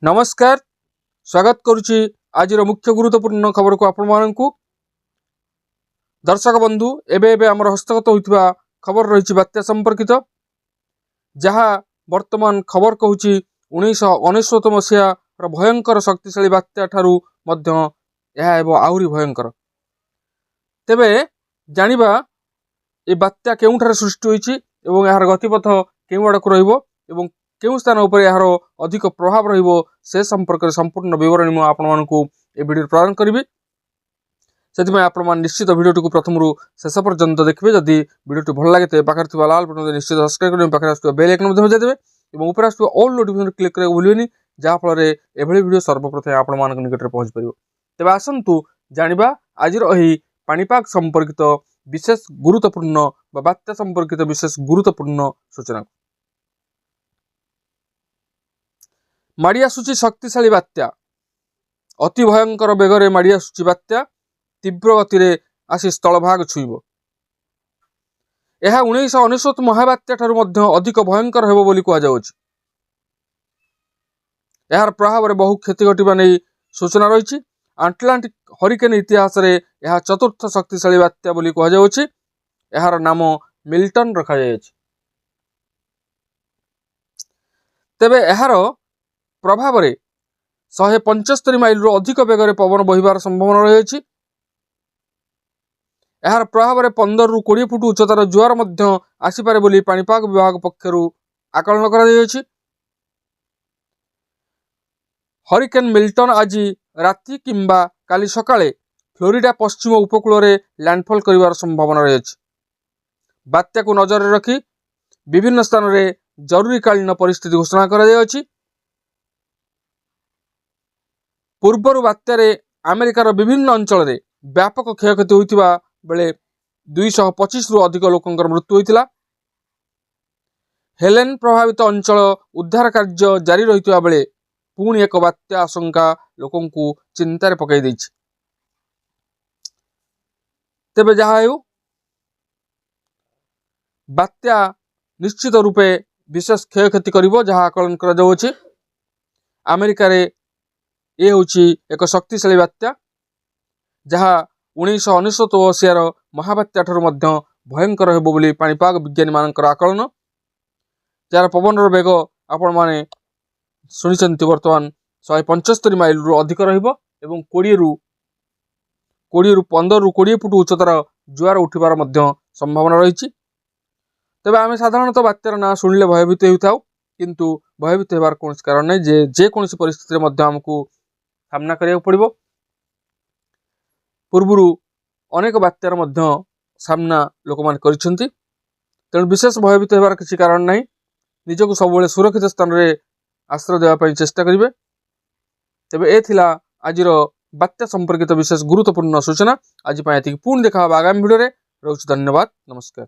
नमस्कार स्वागत करुच्ची आज मुख्य गुरुत्वपूर्ण खबर को आपण मानू दर्शक बंधु एवं आम हस्तगत होता खबर रही बात्या संपर्कित जहाँ वर्तमान खबर कहूँ 1999 मसीहा भयंकर शक्तिशाली बात्या ठारू आहरी भयंकर तेबे जानिबा ए बात्या केउठार सृष्टि होईची एवं यार गतिपथ केउ आड़क रहिबो एवं केउ स्थान उपर यार अधिक प्रभाव रहिबो से संपर्क संपूर्ण विवरणी मु आपण मानकू ए वीडियो प्रदान करिवि सेति आपण मान निश्चित वीडियो को प्रथम रु शेष पर्यंत देखबे जदि वीडियो भल लागे ते पाखर थिबा लाल बटन निश्चित सब्सक्राइब करिवे पाखर आसुवा बेल आइकन मध्ये बजाय देबे एवं ऊपर आसुवा ऑल नोटिफिकेशन क्लिक करे भूलिबेनी जहा फल रे एभली वीडियो सर्वप्रथम आपण मान निकट रे पहुंच परिबो। तेबे आसंतु जानिबा आजिर एही पाणीपाग संपर्कित विशेष गुरुत्वपूर्ण बात्या संपर्कित विशेष गुरुत्वपूर्ण सूचना माड़ी आसुची शक्तिशाली बात्या अति भयंकर बेगरे माड़ी आसुची बात्या तीव्र गति रे आसी स्थलभाग छुईबो। यह 1999 महाबात्या ठारू मध्य अधिक भयंकर हेबो बोली कुआ जाउछि। यार प्रभाव रे बहु क्षति घटिबा नै सूचना रहिछि। आटलांटिक हरिकेन इतिहास रे यह चतुर्थ शक्तिशाली बात्या बोली कुआ जाउछि। यार नाम मिल्टन रखा जायछि। तेबे यार प्रभाव रे 175 माइल रु अधिक बेगर पवन बहिबार संभावना रही। यार प्रभाव रे 15 रु 20 फुट उच्चतार जुआर मध्य आसीपारे बोली पाणीपाग विभाग पक्षरु आकलन करा जायछि। हरिकेन मिल्टन आज राति किंबा काली सकाळे फ्लोरिडा पश्चिम उपकूल रे लैंडफॉल करिवार संभावना रही। बात्या को नजर रे रखी विभिन्न स्थान रे जरूरीकालीन परिस्थिति घोषणा करा जायछि। पूर्वर बात्यारे अमेरिकार विभिन्न अंचल रे व्यापक क्षयक्षति होइतिबा बेले 225 रु अधिक लोकंकर मृत्यु होइतिला। हेलेन प्रभावित अंचल उद्धार कार्य जारी रहितिबा बेले पुणी एक बात्या आशंका लोकंकु चिंतारे पकाई दैछि। तेबे जहा हेउ बात्या निश्चित रूपे विशेष क्षयक्षति करिवो जहा आकलन करा जाउछि। अमेरिका रे ये होची एक शक्तिशाली बात्या जहा 1999 मसीहार महाबात्या ठारू मध्य भयंकर हेबो बोली पाणीपाग विज्ञानी मानकर आकलन। जार पवन बेग आपण माने सुनिचंती वर्तमान 175 माइल रु अधिक रहिबो एवं 20 रु 15 रु 20 फुट उच्चतार जुआर उठिबार मध्य संभावना रहिछि। तबे आमे साधारणतः बात्यार ना सुनिले भयभीत हेउथाउ किंतु भयभीत हेबार कोनोस कारण नै जे कोनोसी परिस्थिति रे मध्य हमकु सामना करिया पड़िबो। पूर्वरु अनेक बात्यार मध्य सामना लोक मान करिसेंती तेणु विशेष भयभीत हेबार किछि कारण नाही। निजको सबले सुरक्षित स्थान रे आश्रय देवा पई चेष्टा करिवे। तबे ए थिला आजिरो बात्या संपर्कित विशेष गुरुत्वपूर्ण सूचना। आज पई एतिक पुन देखा आगामी वीडियो रे रहउछि। धन्यवाद नमस्कार।